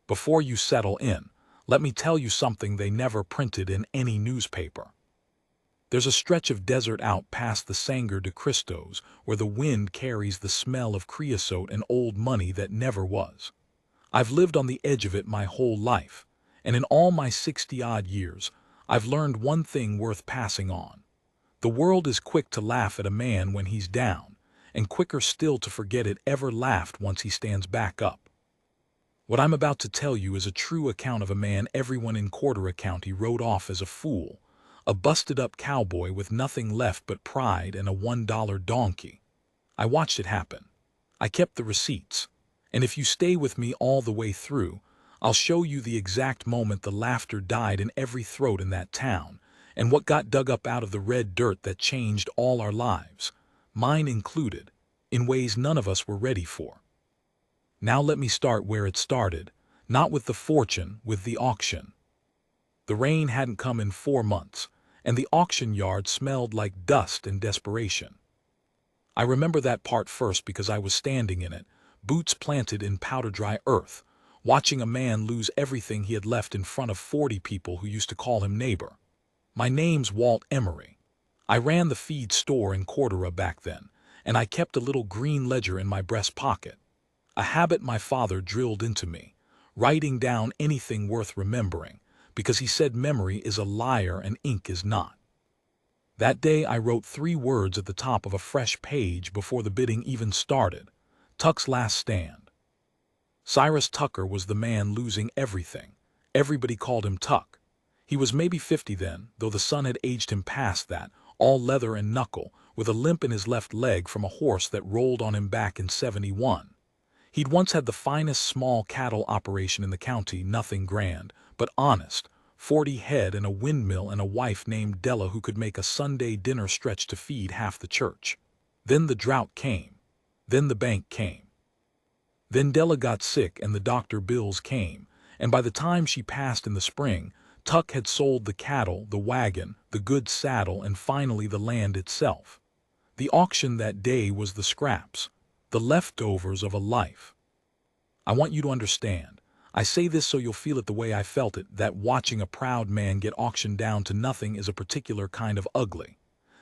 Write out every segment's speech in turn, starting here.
Before you settle in, let me tell you something they never printed in any newspaper. There's a stretch of desert out past the Sangre de Cristos where the wind carries the smell of creosote and old money that never was. I've lived on the edge of it my whole life, and in all my 60-odd years, I've learned one thing worth passing on. The world is quick to laugh at a man when he's down, and quicker still to forget it ever laughed once he stands back up. What I'm about to tell you is a true account of a man everyone in Cordera County wrote off as a fool, a busted-up cowboy with nothing left but pride and a $1 donkey. I watched it happen. I kept the receipts. And if you stay with me all the way through, I'll show you the exact moment the laughter died in every throat in that town, and what got dug up out of the red dirt that changed all our lives, mine included, in ways none of us were ready for. Now let me start where it started, not with the fortune, with the auction. The rain hadn't come in 4 months, and the auction yard smelled like dust and desperation. I remember that part first because I was standing in it, boots planted in powder-dry earth, watching a man lose everything he had left in front of 40 people who used to call him neighbor. My name's Walt Emery. I ran the feed store in Cordera back then, and I kept a little green ledger in my breast pocket. A habit my father drilled into me, writing down anything worth remembering, because he said memory is a liar and ink is not. That day I wrote 3 words at the top of a fresh page before the bidding even started: Tuck's last stand. Cyrus Tucker was the man losing everything. Everybody called him Tuck. He was maybe 50 then, though the sun had aged him past that, all leather and knuckle, with a limp in his left leg from a horse that rolled on him back in '71. He'd once had the finest small cattle operation in the county, nothing grand, but honest, 40 head and a windmill and a wife named Della who could make a Sunday dinner stretch to feed half the church. Then the drought came. Then the bank came. Then Della got sick and the doctor bills came, and by the time she passed in the spring, Tuck had sold the cattle, the wagon, the good saddle, and finally the land itself. The auction that day was the scraps, the leftovers of a life. I want you to understand. I say this so you'll feel it the way I felt it, that watching a proud man get auctioned down to nothing is a particular kind of ugly.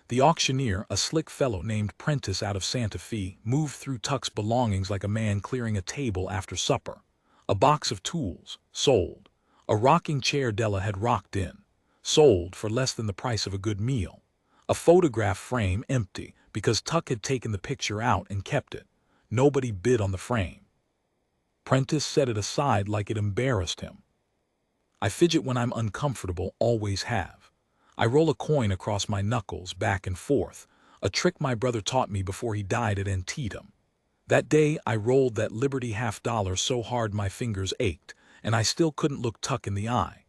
The auctioneer, a slick fellow named Prentice out of Santa Fe, moved through Tuck's belongings like a man clearing a table after supper. A box of tools, sold. A rocking chair Della had rocked in, sold for less than the price of a good meal. A photograph frame empty, because Tuck had taken the picture out and kept it. Nobody bid on the frame. Prentice set it aside like it embarrassed him. I fidget when I'm uncomfortable, always have. I roll a coin across my knuckles, back and forth, a trick my brother taught me before he died at Antietam. That day I rolled that Liberty $50 so hard my fingers ached, and I still couldn't look Tuck in the eye.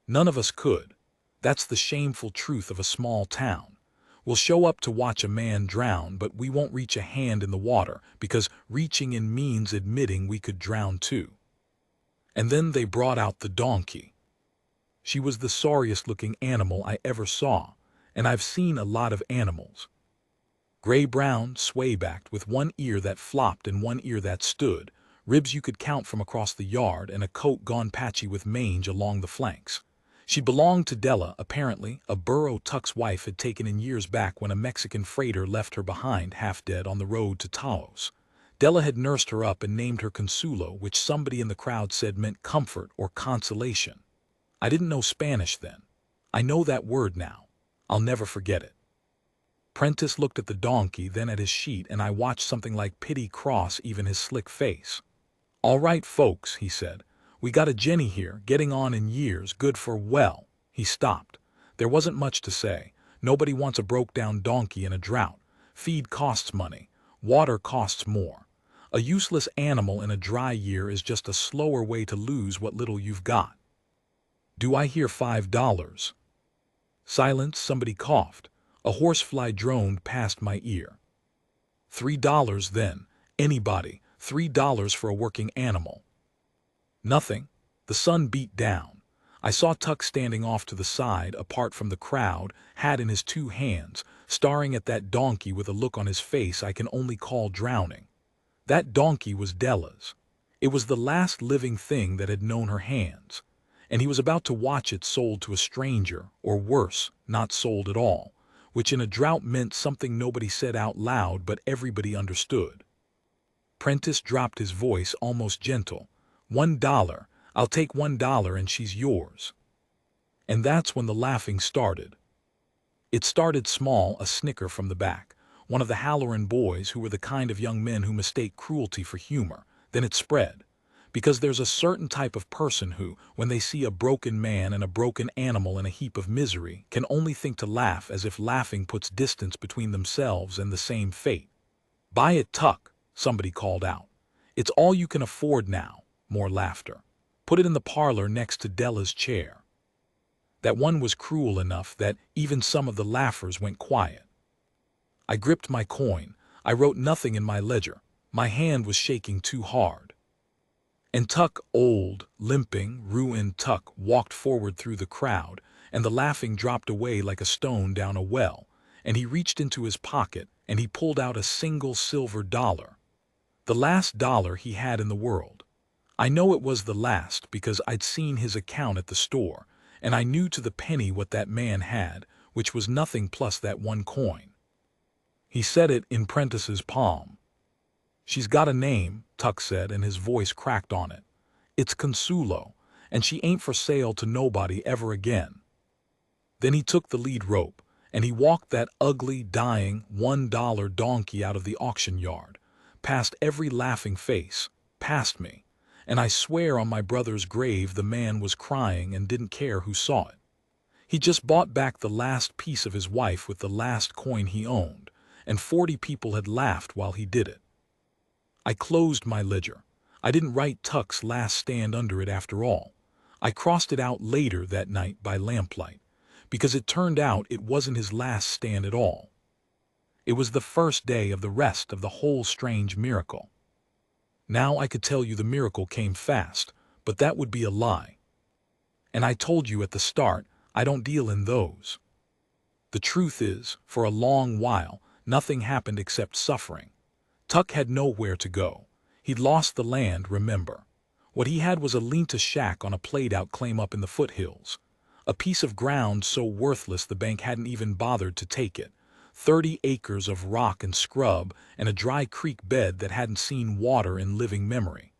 None of us could. That's the shameful truth of a small town. We'll show up to watch a man drown, but we won't reach a hand in the water, because reaching in means admitting we could drown too. And then they brought out the donkey. She was the sorriest-looking animal I ever saw, and I've seen a lot of animals. Gray-brown, sway-backed, with one ear that flopped and one ear that stood, ribs you could count from across the yard, and a coat gone patchy with mange along the flanks. She belonged to Della, apparently, a burro Tuck's wife had taken in years back when a Mexican freighter left her behind half dead on the road to Taos. Della had nursed her up and named her Consuelo, which somebody in the crowd said meant comfort or consolation. I didn't know Spanish then. I know that word now. I'll never forget it. Prentice looked at the donkey, then at his sheet, and I watched something like pity cross even his slick face. "All right, folks," he said. "We got a Jenny here, getting on in years, good for, well." He stopped. There wasn't much to say. Nobody wants a broke-down donkey in a drought. Feed costs money. Water costs more. A useless animal in a dry year is just a slower way to lose what little you've got. Do I hear $5? Silence. Somebody coughed. A horsefly droned past my ear. $3 then. Anybody. $3 for a working animal. Nothing. The sun beat down. I saw Tuck standing off to the side, apart from the crowd, hat in his 2 hands, staring at that donkey with a look on his face I can only call drowning. That donkey was Della's. It was the last living thing that had known her hands, and he was about to watch it sold to a stranger, or worse, not sold at all, which in a drought meant something nobody said out loud but everybody understood. Prentice dropped his voice almost gentle. $1. I'll take $1 and she's yours. And that's when the laughing started. It started small, a snicker from the back, one of the Halloran boys who were the kind of young men who mistake cruelty for humor. Then it spread. Because there's a certain type of person who, when they see a broken man and a broken animal in a heap of misery, can only think to laugh, as if laughing puts distance between themselves and the same fate. "Buy it, Tuck," somebody called out. "It's all you can afford now." More laughter. "Put it in the parlor next to Della's chair." That one was cruel enough that even some of the laughers went quiet. I gripped my coin. I wrote nothing in my ledger. My hand was shaking too hard. And Tuck, old, limping, ruined Tuck, walked forward through the crowd, and the laughing dropped away like a stone down a well, and he reached into his pocket, and he pulled out a single silver dollar. The last dollar he had in the world. I know it was the last because I'd seen his account at the store, and I knew to the penny what that man had, which was nothing plus that one coin. He set it in Prentice's palm. "She's got a name," Tuck said, and his voice cracked on it. "It's Consulo, and she ain't for sale to nobody ever again." Then he took the lead rope, and he walked that ugly, dying, $1 donkey out of the auction yard, past every laughing face, past me, and I swear on my brother's grave the man was crying and didn't care who saw it. He just bought back the last piece of his wife with the last coin he owned, and 40 people had laughed while he did it. I closed my ledger. I didn't write Tuck's last stand under it after all. I crossed it out later that night by lamplight, because it turned out it wasn't his last stand at all. It was the first day of the rest of the whole strange miracle. Now I could tell you the miracle came fast, but that would be a lie. And I told you at the start, I don't deal in those. The truth is, for a long while, nothing happened except suffering. Tuck had nowhere to go. He'd lost the land, remember. What he had was a lean-to shack on a played-out claim up in the foothills. A piece of ground so worthless the bank hadn't even bothered to take it. 30 acres of rock and scrub, and a dry creek bed that hadn't seen water in living memory.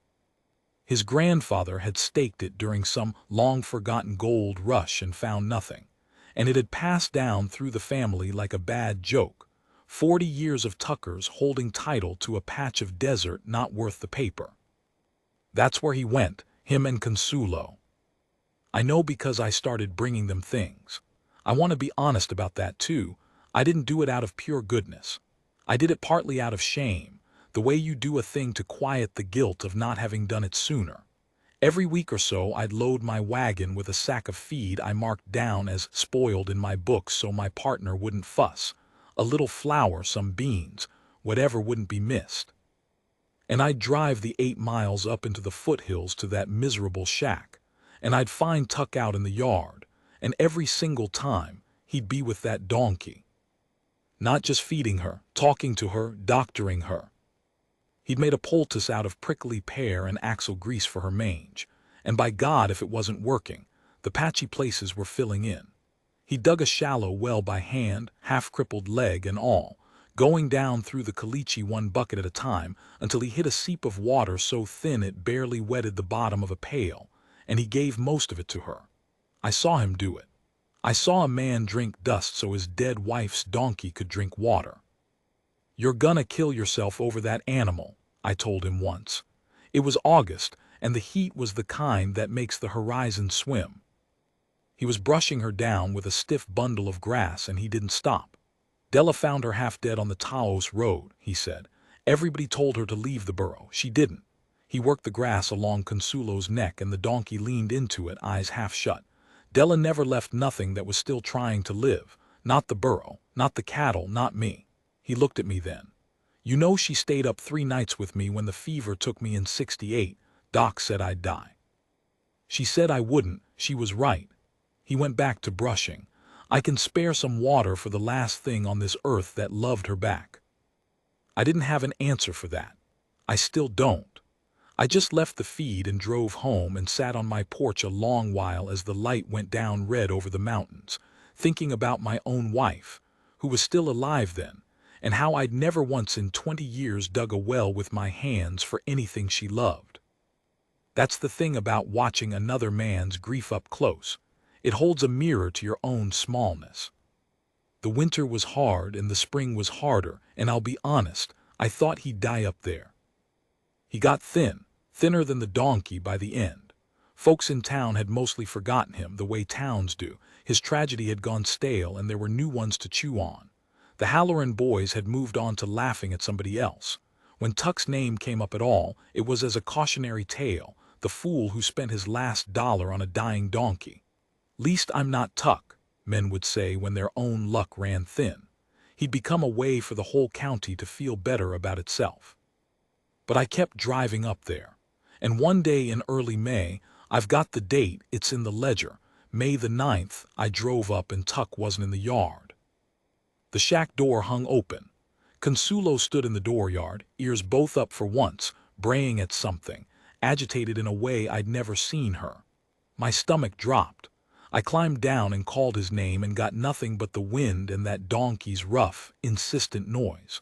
His grandfather had staked it during some long-forgotten gold rush and found nothing, and it had passed down through the family like a bad joke. 40 years of Tuckers holding title to a patch of desert not worth the paper. That's where he went, him and Consulo. I know because I started bringing them things. I want to be honest about that too. I didn't do it out of pure goodness. I did it partly out of shame, the way you do a thing to quiet the guilt of not having done it sooner. Every week or so I'd load my wagon with a sack of feed I marked down as spoiled in my books so my partner wouldn't fuss. A little flour, some beans, whatever wouldn't be missed. And I'd drive the 8 miles up into the foothills to that miserable shack, and I'd find Tuck out in the yard, and every single time he'd be with that donkey. Not just feeding her, talking to her, doctoring her. He'd made a poultice out of prickly pear and axle grease for her mange, and by God if it wasn't working, the patchy places were filling in. He dug a shallow well by hand, half-crippled leg and all, going down through the caliche 1 bucket at a time until he hit a seep of water so thin it barely wetted the bottom of a pail, and he gave most of it to her. I saw him do it. I saw a man drink dust so his dead wife's donkey could drink water. "You're gonna kill yourself over that animal," I told him once. It was August, and the heat was the kind that makes the horizon swim. He was brushing her down with a stiff bundle of grass, and he didn't stop. "Della found her half dead on the Taos Road," he said. "Everybody told her to leave the burrow. She didn't." He worked the grass along Consulo's neck, and the donkey leaned into it, eyes half shut. "Della never left nothing that was still trying to live. Not the burrow, not the cattle, not me." He looked at me then. "You know she stayed up 3 nights with me when the fever took me in '68. Doc said I'd die. She said I wouldn't. She was right." He went back to brushing. "I can spare some water for the last thing on this earth that loved her back." I didn't have an answer for that. I still don't. I just left the feed and drove home and sat on my porch a long while as the light went down red over the mountains, thinking about my own wife, who was still alive then, and how I'd never once in 20 years dug a well with my hands for anything she loved. That's the thing about watching another man's grief up close. It holds a mirror to your own smallness. The winter was hard and the spring was harder, and I'll be honest, I thought he'd die up there. He got thin, thinner than the donkey by the end. Folks in town had mostly forgotten him, the way towns do. His tragedy had gone stale and there were new ones to chew on. The Halloran boys had moved on to laughing at somebody else. When Tuck's name came up at all, it was as a cautionary tale, the fool who spent his last dollar on a dying donkey. "Least I'm not Tuck," men would say when their own luck ran thin. He'd become a way for the whole county to feel better about itself. But I kept driving up there. And one day in early May, I've got the date, it's in the ledger, May the 9th, I drove up and Tuck wasn't in the yard. The shack door hung open. Consuelo stood in the dooryard, ears both up for once, braying at something, agitated in a way I'd never seen her. My stomach dropped. I climbed down and called his name and got nothing but the wind and that donkey's rough, insistent noise.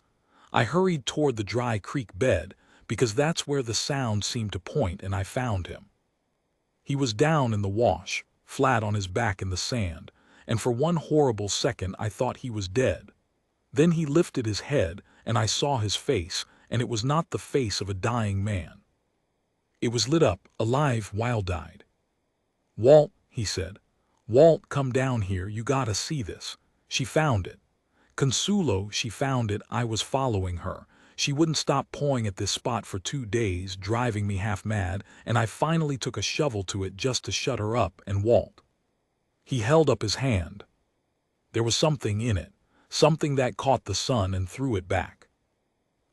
I hurried toward the dry creek bed, because that's where the sound seemed to point, and I found him. He was down in the wash, flat on his back in the sand, and for one horrible second I thought he was dead. Then he lifted his head, and I saw his face, and it was not the face of a dying man. It was lit up, alive, wild-eyed. "Walt," he said. "Walt, come down here, you gotta see this. She found it. Consuelo, she found it, I was following her. She wouldn't stop pawing at this spot for 2 days, driving me half mad, and I finally took a shovel to it just to shut her up, and Walt." He held up his hand. There was something in it, something that caught the sun and threw it back.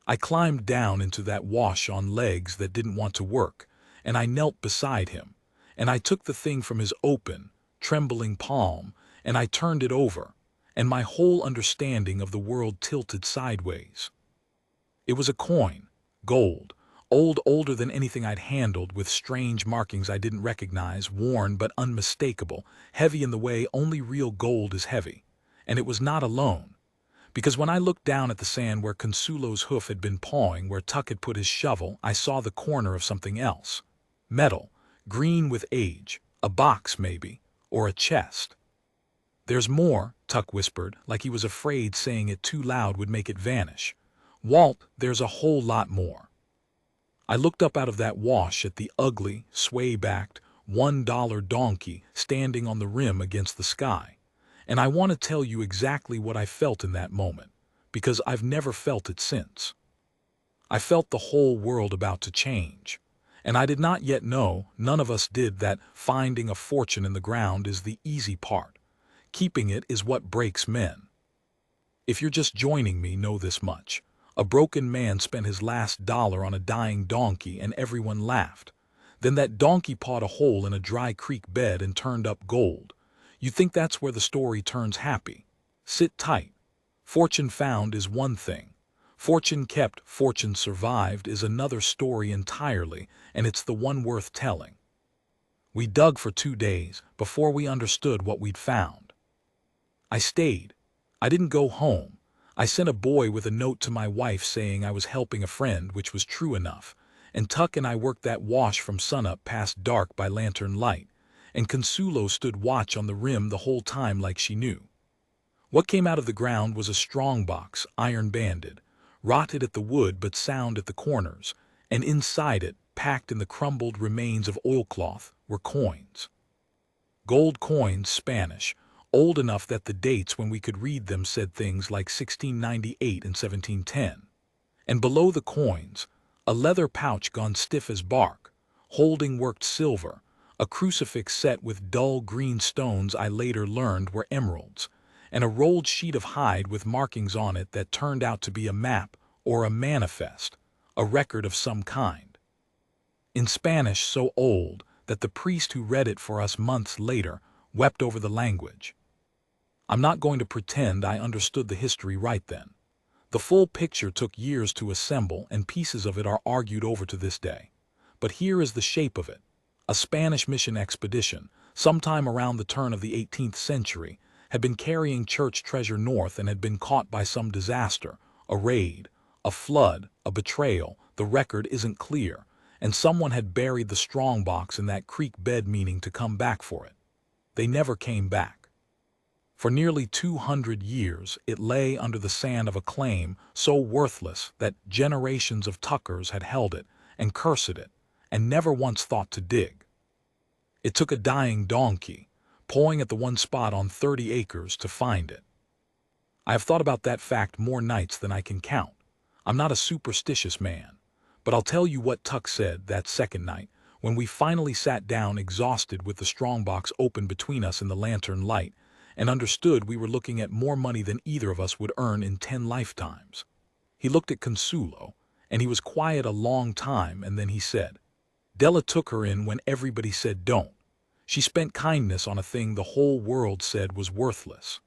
I climbed down into that wash on legs that didn't want to work, and I knelt beside him, and I took the thing from his open, trembling palm, and I turned it over, and my whole understanding of the world tilted sideways. It was a coin, gold, older than anything I'd handled, with strange markings I didn't recognize, worn but unmistakable, heavy in the way only real gold is heavy. And it was not alone, because when I looked down at the sand where Consuelo's hoof had been pawing, where Tuck had put his shovel, I saw the corner of something else. Metal, green with age, a box maybe, or a chest. "There's more," Tuck whispered, like he was afraid saying it too loud would make it vanish. "Walt, there's a whole lot more." I looked up out of that wash at the ugly, sway-backed, $1 donkey standing on the rim against the sky. And I want to tell you exactly what I felt in that moment, because I've never felt it since. I felt the whole world about to change. And I did not yet know, none of us did, that finding a fortune in the ground is the easy part. Keeping it is what breaks men. If you're just joining me, know this much. A broken man spent his last dollar on a dying donkey and everyone laughed. Then that donkey pawed a hole in a dry creek bed and turned up gold. You think that's where the story turns happy? Sit tight. Fortune found is one thing. Fortune kept, fortune survived is another story entirely, and it's the one worth telling. We dug for 2 days before we understood what we'd found. I stayed. I didn't go home. I sent a boy with a note to my wife saying I was helping a friend, which was true enough, and Tuck and I worked that wash from sunup past dark by lantern light, and Consuelo stood watch on the rim the whole time like she knew. What came out of the ground was a strong box, iron-banded, rotted at the wood but sound at the corners, and inside it, packed in the crumbled remains of oilcloth, were coins. Gold coins, Spanish, old enough that the dates when we could read them said things like 1698 and 1710. And below the coins, a leather pouch gone stiff as bark, holding worked silver, a crucifix set with dull green stones I later learned were emeralds, and a rolled sheet of hide with markings on it that turned out to be a map or a manifest, a record of some kind. In Spanish so old that the priest who read it for us months later wept over the language. I'm not going to pretend I understood the history right then. The full picture took years to assemble, and pieces of it are argued over to this day. But here is the shape of it. A Spanish mission expedition, sometime around the turn of the 18th century, had been carrying church treasure north and had been caught by some disaster, a raid, a flood, a betrayal. The record isn't clear, and someone had buried the strongbox in that creek bed meaning to come back for it. They never came back. For nearly 200 years, it lay under the sand of a claim so worthless that generations of Tuckers had held it and cursed it, and never once thought to dig. It took a dying donkey, pawing at the one spot on 30 acres to find it. I have thought about that fact more nights than I can count. I'm not a superstitious man, but I'll tell you what Tuck said that second night, when we finally sat down exhausted with the strongbox open between us in the lantern light, and understood we were looking at more money than either of us would earn in 10 lifetimes. He looked at Consuelo, and he was quiet a long time, and then he said, "Della took her in when everybody said don't. She spent kindness on a thing the whole world said was worthless."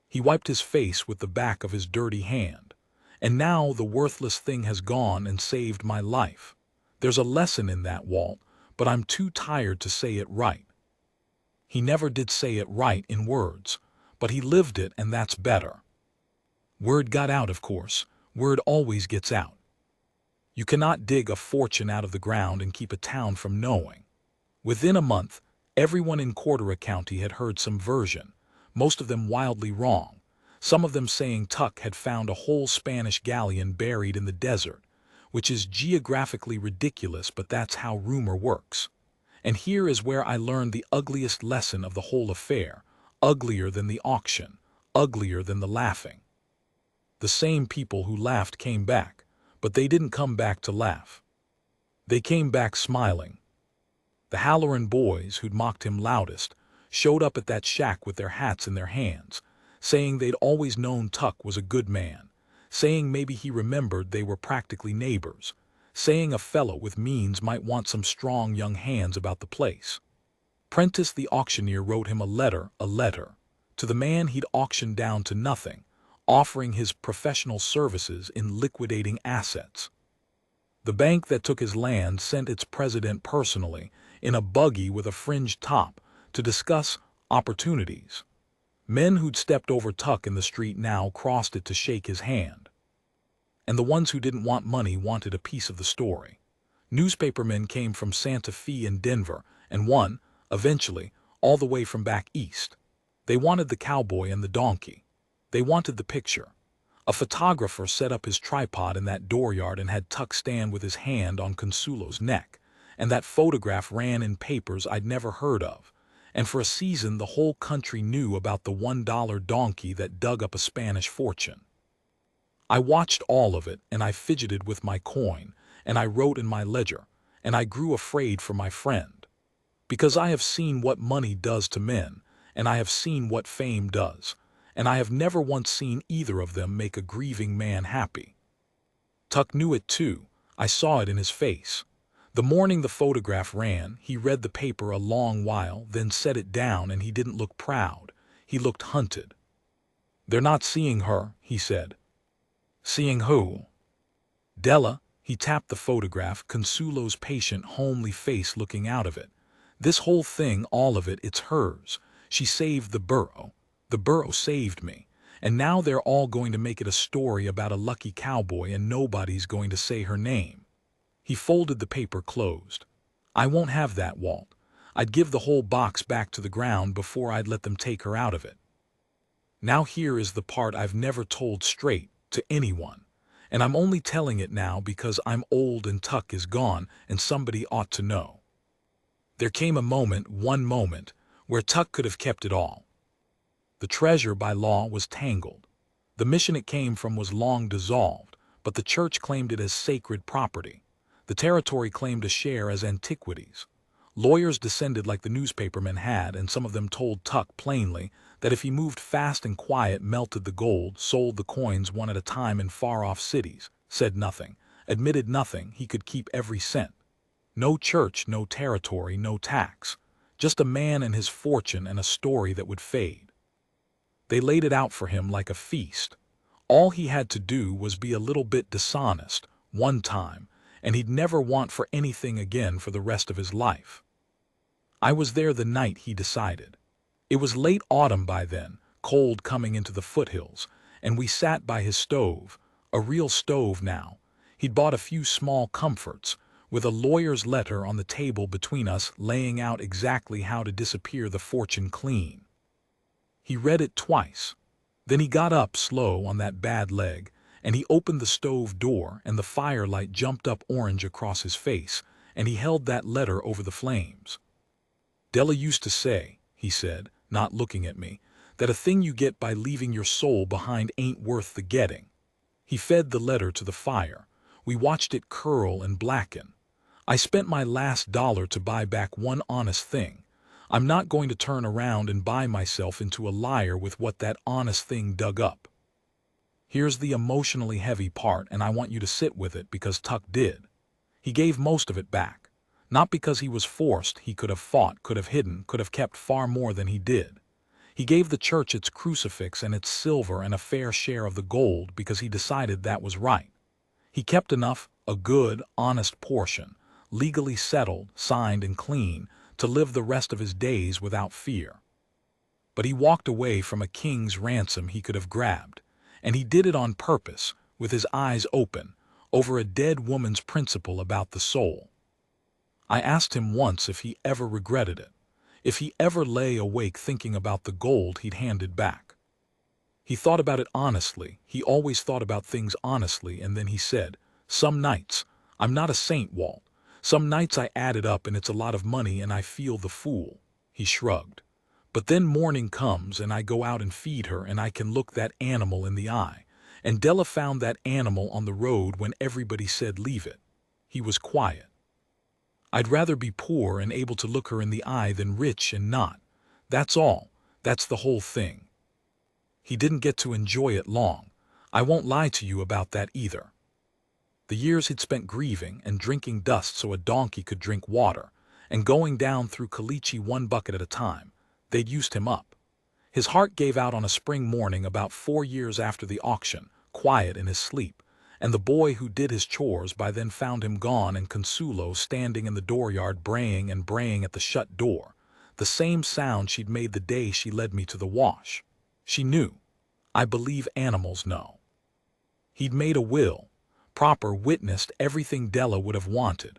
He wiped his face with the back of his dirty hand. "And now the worthless thing has gone and saved my life. There's a lesson in that, Walt, but I'm too tired to say it right." He never did say it right in words, but he lived it, and that's better. Word got out, of course. Word always gets out. You cannot dig a fortune out of the ground and keep a town from knowing. Within a month, everyone in Cordera County had heard some version, most of them wildly wrong, some of them saying Tuck had found a whole Spanish galleon buried in the desert, which is geographically ridiculous, but that's how rumor works. And here is where I learned the ugliest lesson of the whole affair, uglier than the auction, uglier than the laughing. The same people who laughed came back, but they didn't come back to laugh. They came back smiling. The Halloran boys who'd mocked him loudest showed up at that shack with their hats in their hands, saying they'd always known Tuck was a good man, saying maybe he remembered they were practically neighbors, saying a fellow with means might want some strong young hands about the place. Prentice the auctioneer wrote him a letter, to the man he'd auctioned down to nothing, offering his professional services in liquidating assets. The bank that took his land sent its president personally, in a buggy with a fringed top, to discuss opportunities. Men who'd stepped over Tuck in the street now crossed it to shake his hand. And the ones who didn't want money wanted a piece of the story. Newspapermen came from Santa Fe and Denver, and one, eventually, all the way from back east. They wanted the cowboy and the donkey. They wanted the picture. A photographer set up his tripod in that dooryard and had Tuck stand with his hand on Consuelo's neck, and that photograph ran in papers I'd never heard of, and for a season the whole country knew about the $1 donkey that dug up a Spanish fortune. I watched all of it, and I fidgeted with my coin, and I wrote in my ledger, and I grew afraid for my friend. Because I have seen what money does to men, and I have seen what fame does, and I have never once seen either of them make a grieving man happy. Tuck knew it too. I saw it in his face. The morning the photograph ran, he read the paper a long while, then set it down, and he didn't look proud. He looked hunted. "They're not seeing her," he said. "Seeing who?" "Della." He tapped the photograph, Consuelo's patient, homely face looking out of it. "This whole thing, all of it, it's hers. She saved the burro. The burro saved me. And now they're all going to make it a story about a lucky cowboy, and nobody's going to say her name." He folded the paper closed. "I won't have that, Walt. I'd give the whole box back to the ground before I'd let them take her out of it. Now here is the part I've never told straight to anyone, and I'm only telling it now because I'm old and Tuck is gone and somebody ought to know. There came a moment, one moment, where Tuck could have kept it all. The treasure by law was tangled. The mission it came from was long dissolved, but the church claimed it as sacred property. The territory claimed a share as antiquities. Lawyers descended like the newspapermen had, and some of them told Tuck plainly that if he moved fast and quiet, melted the gold, sold the coins one at a time in far-off cities, said nothing, admitted nothing, he could keep every cent. No church, no territory, no tax. Just a man and his fortune and a story that would fade. They laid it out for him like a feast. All he had to do was be a little bit dishonest, one time, and he'd never want for anything again for the rest of his life. I was there the night he decided. It was late autumn by then, cold coming into the foothills, and we sat by his stove, a real stove now. He'd bought a few small comforts, with a lawyer's letter on the table between us laying out exactly how to disappear the fortune clean. He read it twice. Then he got up slow on that bad leg, and he opened the stove door, and the firelight jumped up orange across his face, and he held that letter over the flames. "Della used to say," he said, not looking at me, "that a thing you get by leaving your soul behind ain't worth the getting." He fed the letter to the fire. We watched it curl and blacken. I spent my last dollar to buy back one honest thing. I'm not going to turn around and buy myself into a liar with what that honest thing dug up. Here's the emotionally heavy part, and I want you to sit with it because Tuck did. He gave most of it back. Not because he was forced. He could have fought, could have hidden, could have kept far more than he did. He gave the church its crucifix and its silver and a fair share of the gold because he decided that was right. He kept enough, a good, honest portion, legally settled, signed and clean, to live the rest of his days without fear. But he walked away from a king's ransom he could have grabbed, and he did it on purpose, with his eyes open, over a dead woman's principle about the soul. I asked him once if he ever regretted it, if he ever lay awake thinking about the gold he'd handed back. He thought about it honestly. He always thought about things honestly, and then he said, "Some nights, I'm not a saint, Walt. Some nights I add it up and it's a lot of money and I feel the fool." He shrugged. "But then morning comes and I go out and feed her and I can look that animal in the eye. And Della found that animal on the road when everybody said leave it." He was quiet. "I'd rather be poor and able to look her in the eye than rich and not. That's all. That's the whole thing." He didn't get to enjoy it long. I won't lie to you about that either. The years he'd spent grieving and drinking dust so a donkey could drink water, and going down through Caliche one bucket at a time, they'd used him up. His heart gave out on a spring morning about 4 years after the auction, quiet in his sleep, and the boy who did his chores by then found him gone and Consuelo standing in the dooryard braying and braying at the shut door, the same sound she'd made the day she led me to the wash. She knew. I believe animals know. He'd made a will. Proper witnessed everything Della would have wanted.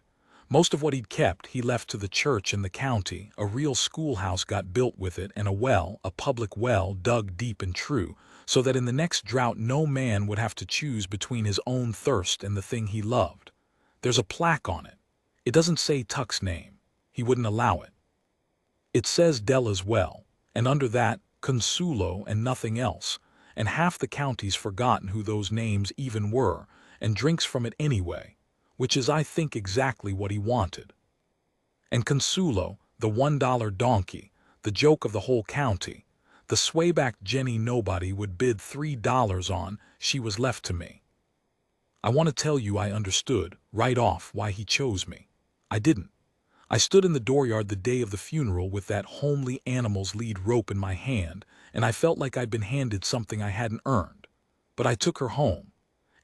Most of what he'd kept he left to the church in the county. A real schoolhouse got built with it, and a public well dug deep and true, so that in the next drought no man would have to choose between his own thirst and the thing he loved. There's a plaque on it. It doesn't say Tuck's name. He wouldn't allow it. It says Della's well, and under that, Consuelo and nothing else, and half the county's forgotten who those names even were, and drinks from it anyway, which is, I think, exactly what he wanted. And Consuelo, the $1 donkey, the joke of the whole county, the swayback Jenny nobody would bid $3 on, she was left to me. I want to tell you I understood, right off, why he chose me. I didn't. I stood in the dooryard the day of the funeral with that homely animal's lead rope in my hand, and I felt like I'd been handed something I hadn't earned. But I took her home.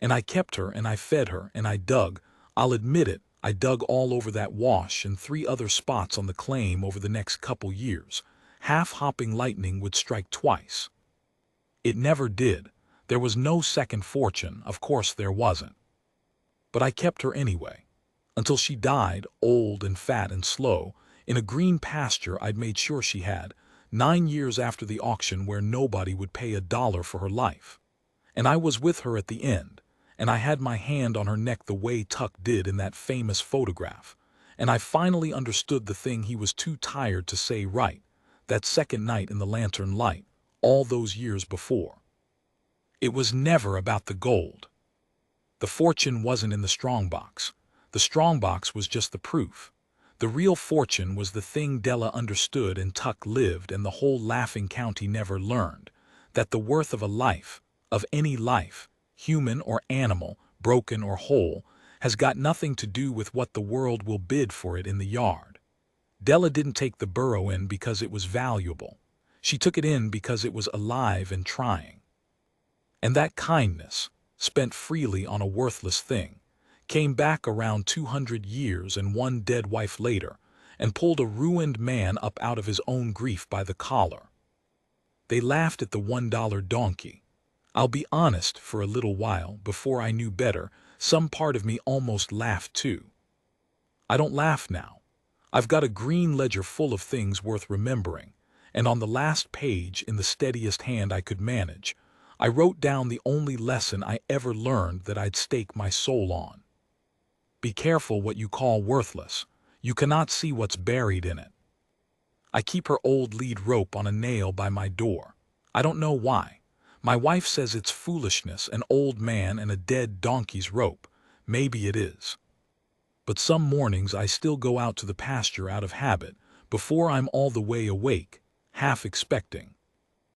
And I kept her, and I fed her, and I dug. I'll admit it, I dug all over that wash and 3 other spots on the claim over the next couple years. Half-hopping lightning would strike twice. It never did. There was no second fortune, of course there wasn't. But I kept her anyway. Until she died, old and fat and slow, in a green pasture I'd made sure she had, 9 years after the auction where nobody would pay $1 for her life. And I was with her at the end. And I had my hand on her neck the way Tuck did in that famous photograph, and I finally understood the thing he was too tired to say right, that second night in the lantern light, all those years before. It was never about the gold. The fortune wasn't in the strongbox. The strongbox was just the proof. The real fortune was the thing Della understood and Tuck lived and the whole laughing county never learned, that the worth of a life, of any life, human or animal, broken or whole, has got nothing to do with what the world will bid for it in the yard. Della didn't take the burro in because it was valuable. She took it in because it was alive and trying. And that kindness, spent freely on a worthless thing, came back around 200 years and one dead wife later, and pulled a ruined man up out of his own grief by the collar. They laughed at the $1 donkey. I'll be honest, for a little while, before I knew better, some part of me almost laughed too. I don't laugh now. I've got a green ledger full of things worth remembering, and on the last page, in the steadiest hand I could manage, I wrote down the only lesson I ever learned that I'd stake my soul on. Be careful what you call worthless. You cannot see what's buried in it. I keep her old lead rope on a nail by my door. I don't know why. My wife says it's foolishness, an old man and a dead donkey's rope. Maybe it is. But some mornings I still go out to the pasture out of habit, before I'm all the way awake, half expecting.